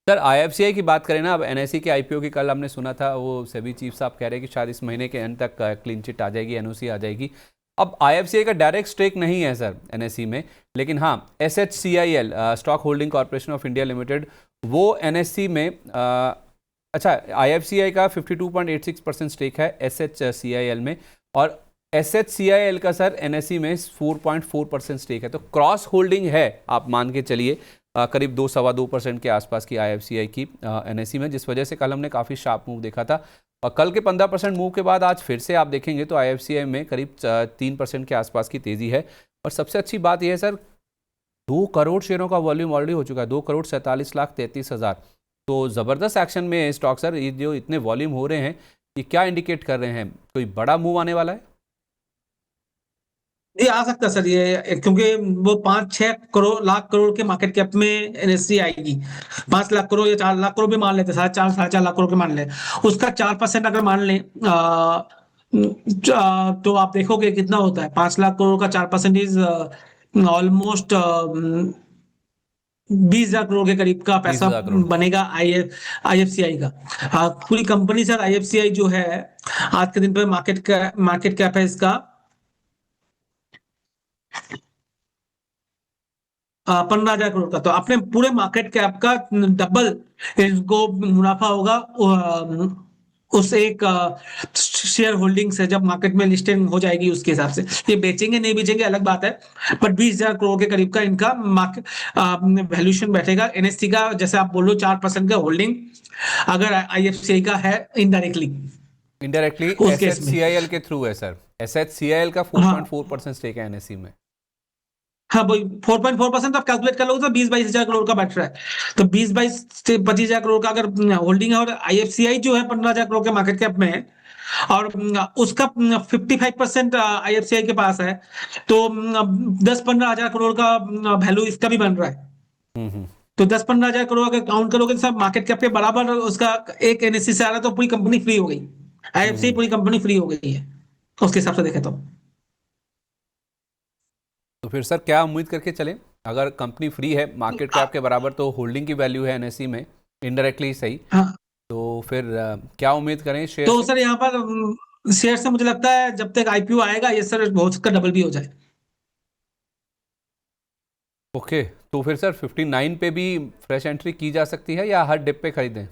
Sir IFCI की बात करें ना, अब एनएसई के आईपीओ की कल हमने सुना था, वो सेबी चीफ साहब कह रहे हैं कि शायद इस महीने के एंड तक क्लीन चिट आ जाएगी, एनओसी आ जाएगी। अब आईएफसीआई का डायरेक्ट स्टेक नहीं है सर एनएसई में, लेकिन हाँ SHCIL stock holding corporation of India limited वो एनएसई में अच्छा आईएफसीआई का 52.86% स्टेक है एसएचसीआईएल में, और एसएचसीआईएल का सर एनएसई में 4.4% स्टेक है। तो क्रॉस होल्डिंग है, आप मान के चलिए करीब 2-2.25% के आसपास की आईएफसीआई की एनएसई में, जिस वजह से कल हमने काफ़ी शार्प मूव देखा था। और कल के 15% मूव के बाद आज फिर से आप देखेंगे तो आईएफसीआई में करीब 3% के आसपास की तेज़ी है। और सबसे अच्छी बात यह है सर, 2 करोड़ शेयरों का वॉल्यूम ऑलरेडी हो चुका है, 2,47,33,000। तो ज़बरदस्त एक्शन में है स्टॉक सर। ये जो इतने वॉल्यूम हो रहे हैं, ये क्या इंडिकेट कर रहे हैं, कोई बड़ा मूव आने वाला है? ये आ सकता है सर, ये क्योंकि वो 5-6 लाख करोड़ के मार्केट कैप में एनएससी आएगी। 5 लाख करोड़ या 4 लाख करोड़ भी मान लेते, 4.5 लाख करोड़ के मान ले, उसका 4% अगर मान लें तो आप देखोगे कितना होता है। 5 लाख करोड़ का 4% ऑलमोस्ट 20,000 करोड़ के करीब का बीस पैसा हजार करोड़ बनेगा आईएफसीआई का। पूरी कंपनी सर, आईएफसीआई जो है आज के दिन पे मार्केट कैप है इसका 15,000 करोड़ का। तो अपने पूरे मार्केट कैप का डबल इसको मुनाफा होगा उस एक शेयर होल्डिंग से, जब मार्केट में लिस्टिंग हो जाएगी उसके हिसाब से। ये बेचेंगे नहीं बेचेंगे अलग बात है, पर 20,000 करोड़ के करीब का इनका मार्केट वैल्यूएशन बैठेगा एनएससी का। जैसे आप बोल लो 4% का होल्डिंग अगर आईएफसीआई का है इनडायरेक्टली इनडायरेक्टली उस केस में। एसएचसीआईएल के थ्रू है सर। एसएचसीआईएल का हाँ 4.4% स्टेक है एनएसई में। हाँ भाई, 4.4% आप कैलकुलेट कर लोगे तो 20-22 हजार करोड़ का बैठ रहा है। तो 20-22 से 25,000 करोड़ का अगर होल्डिंग है, और आईएफसीआई जो है 15,000 करोड़ के मार्केट कैप में है, और उसका 55% आईएफसीआई के पास है, तो 10-15 हजार करोड़ का वैल्यू इसका भी बन रहा है। हम्म। तो 10-15 हजार करोड़ अगर काउंट करोगे तो सब मार्केट कैप के बराबर उसका एक एनएससी से आ रहा है, तो पूरी कंपनी फ्री हो गई। आईएफसीआई हम्म। पूरी कंपनी फ्री हो गई है उसके हिसाब से देखें तो। तो फिर सर क्या उम्मीद करके चलें, अगर कंपनी फ्री है मार्केट कैप के बराबर, तो होल्डिंग की वैल्यू है एनएसई में इनडायरेक्टली सही, हाँ तो फिर क्या उम्मीद करें शेयर तो से? सर यहाँ पर शेयर से मुझे लगता है जब तक आईपीओ आएगा ये सर बहुत का डबल भी हो जाए। ओके, तो फिर सर 59 पे भी फ्रेश एंट्री की जा सकती है या हर डिप पे खरीदें?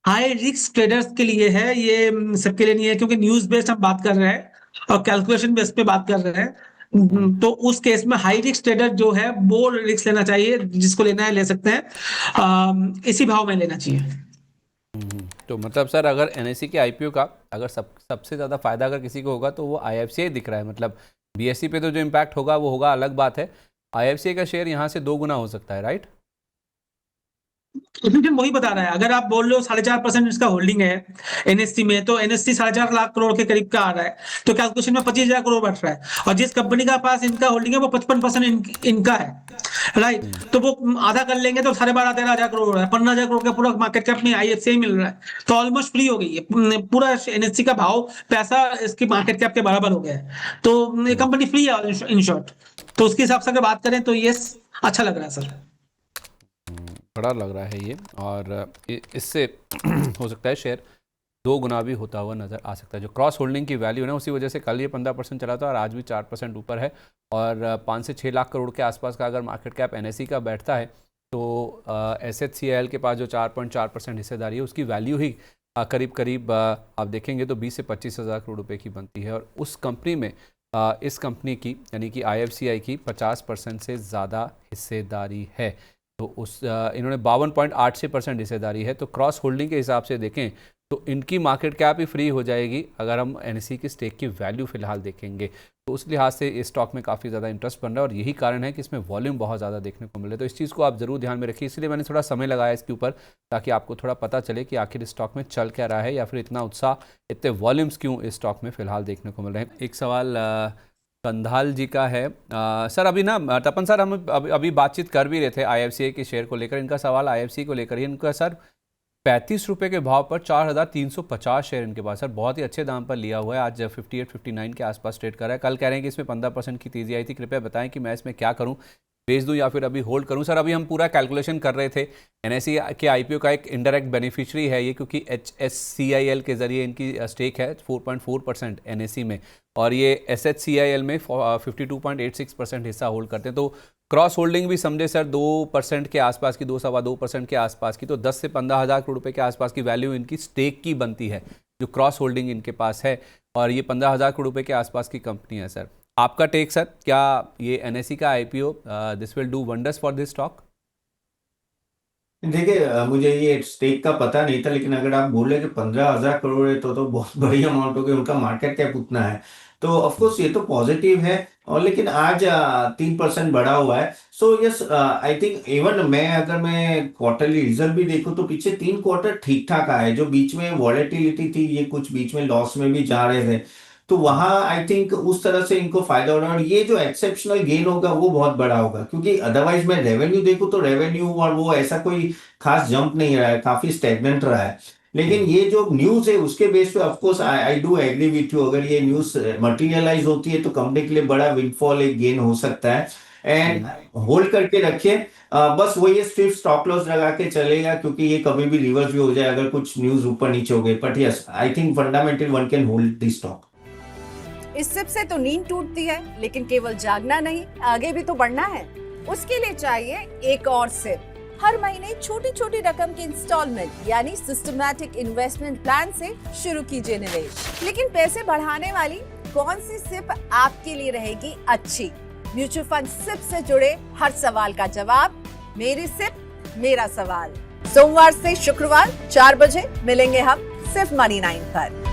हाई रिस्क ट्रेडर्स के लिए है ये, सबके लिए नहीं है, क्योंकि न्यूज बेस्ड हम बात कर रहे हैं और कैलकुलेशन बेस पे बात कर रहे हैं। हम्म। तो उस केस में हाई रिस्क ट्रेडर जो है वो रिस्क लेना चाहिए, जिसको लेना है ले सकते हैं। इसी भाव में लेना चाहिए। तो मतलब सर अगर एनएसई के आईपीओ का अगर सबसे ज़्यादा फायदा अगर किसी को होगा तो वो आईएफसीआई दिख रहा है। मतलब बीएसई पे तो जो इम्पैक्ट होगा वो होगा, अलग बात है। आईएफसीआई का शेयर यहाँ से 2 गुना हो सकता है, राइट? उसमें वही बता रहा है, अगर आप बोल रहे हो 4.5% इसका होल्डिंग है एनएससी में, तो एनएससी 4.5 लाख करोड़ के करीब का आ रहा है, तो कैलकुलेशन में 25,000 करोड़ बैठ रहा है। और जिस कंपनी का पास इनका होल्डिंग है वो 55% इनका है, राइट। तो वो आधा कर लेंगे तो 12.5-13 हजार करोड़ है, 15,000 करोड़ का पूरा मार्केट कैप में आईएफसीआई मिल रहा है, तो ऑलमोस्ट फ्री हो गई है। पूरा एनएससी का भाव पैसा इसकी मार्केट कैप के बराबर हो गया है, तो ये कंपनी फ्री है इन शॉर्ट। तो उसके हिसाब से अगर बात करें तो ये अच्छा लग रहा है सर। बड़ा लग रहा है ये, और इससे हो सकता है शेयर 2 गुना भी होता हुआ नज़र आ सकता है। जो क्रॉस होल्डिंग की वैल्यू है ना, उसी वजह से कल ये 15% चला था और आज भी 4% ऊपर है। और 5 से 6 लाख करोड़ के आसपास का अगर मार्केट कैप एनएसई का बैठता है, तो एसएचसीआईएल के पास जो 4.4% हिस्सेदारी है उसकी वैल्यू ही करीब करीब आप देखेंगे तो 20 से 25 हज़ार करोड़ रुपए की बनती है। और उस कंपनी में इस कंपनी की यानी कि आईएफसीआई की 50% से ज़्यादा हिस्सेदारी है। तो उस इन्होंने 52.86% हिस्सेदारी है। तो क्रॉस होल्डिंग के हिसाब से देखें तो इनकी मार्केट कैप ही फ्री हो जाएगी अगर हम एनएसई की स्टेक की वैल्यू फिलहाल देखेंगे। तो उस लिहाज से इस स्टॉक में काफ़ी ज़्यादा इंटरेस्ट बन रहा है, और यही कारण है कि इसमें वॉल्यूम बहुत ज़्यादा देखने को मिले। तो इस चीज़ को आप ज़रूर ध्यान में रखिए, इसलिए मैंने थोड़ा समय लगाया इसके ऊपर, ताकि आपको थोड़ा पता चले कि आखिर इस स्टॉक में चल क्या रहा है, या फिर इतना उत्साह, इतने वॉल्यूम्स क्यों इस स्टॉक में फ़िलहाल देखने को मिल रहे हैं। एक सवाल कंधाल जी का है। सर अभी ना तपन सर, हम अभी बातचीत कर भी रहे थे आईएफसीआई के शेयर को लेकर। इनका सवाल आईएफसीआई को लेकर ही, इनका सर 35 रुपये के भाव पर 4,350 शेयर इनके पास, सर बहुत ही अच्छे दाम पर लिया हुआ है। आज 58-59 के आसपास ट्रेड कर रहा है। कल कह रहे हैं कि इसमें 15% की तेज़ी आई थी। कृपया बताएं कि मैं इसमें क्या करूं, बेच दूं या फिर अभी होल्ड करूं? सर अभी हम पूरा कैलकुलेशन कर रहे थे, एनएसई के आईपीओ का एक इनडायरेक्ट बेनिफिशियरी है ये, क्योंकि HSCIL के जरिए इनकी स्टेक है 4.4% एनएसई में, और ये SHCIL में 52.86% हिस्सा होल्ड करते हैं। तो क्रॉस होल्डिंग भी समझे सर 2% के आसपास की, 2-2.25% के आसपास की, तो 10 से 15 हज़ार करोड़ रुपए के आसपास की वैल्यू इनकी स्टेक की बनती है जो क्रॉस होल्डिंग इनके पास है, और ये 15 हज़ार करोड़ रुपए के आसपास की कंपनी है। सर आपका टेक सर, क्या ये एनएसई का IPO this will do wonders for this stock? देखिए, मुझे ये स्टेक का पता नहीं था, लेकिन अगर आप बोले कि 15,000 करोड़ है तो बहुत बड़ी अमाउंट हो गई। उनका मार्केट कैप उतना है, तो ऑफ कोर्स ये तो पॉजिटिव है। और लेकिन आज 3% बढ़ा हुआ है। So yes, I think even मैं क्वार्टरली रिजल्ट भी देखूं तो पिछले 3 क्वार्टर ठीक ठाक आए। जो बीच में वॉलेटिलिटी थी, ये कुछ बीच में लॉस में भी जा रहे थे, तो वहां आई थिंक उस तरह से इनको फायदा हो रहा है। और ये जो एक्सेप्शनल गेन होगा वो बहुत बड़ा होगा, क्योंकि अदरवाइज मैं रेवेन्यू देखूं तो रेवेन्यू और वो ऐसा कोई खास जंप नहीं रहा है, काफी स्टेगनेंट रहा है। लेकिन ये जो न्यूज है उसके बेस पे of course I do agree with you. अगर ये न्यूज मटेरियलाइज होती है तो कंपनी के लिए बड़ा विंडफॉल, एक गेन हो सकता है। एंड होल्ड करके रखिए। बस वही सिर्फ स्टॉप लॉस लगा के चलेगा, क्योंकि ये कभी भी रिवर्स भी हो जाए अगर कुछ न्यूज ऊपर नीचे हो गई। But yes, I think fundamental one can hold the stock. इस सिप से तो नींद टूटती है, लेकिन केवल जागना नहीं, आगे भी तो बढ़ना है। उसके लिए चाहिए एक और सिप। हर महीने छोटी छोटी रकम की इंस्टॉलमेंट यानी सिस्टमैटिक इन्वेस्टमेंट प्लान से शुरू कीजिए निवेश। लेकिन पैसे बढ़ाने वाली कौन सी सिप आपके लिए रहेगी अच्छी? म्यूचुअल फंड सिप से जुड़े हर सवाल का जवाब मेरी सिप मेरा सवाल। सोमवार से शुक्रवार 4 बजे मिलेंगे हम सिर्फ मनी 9 पर।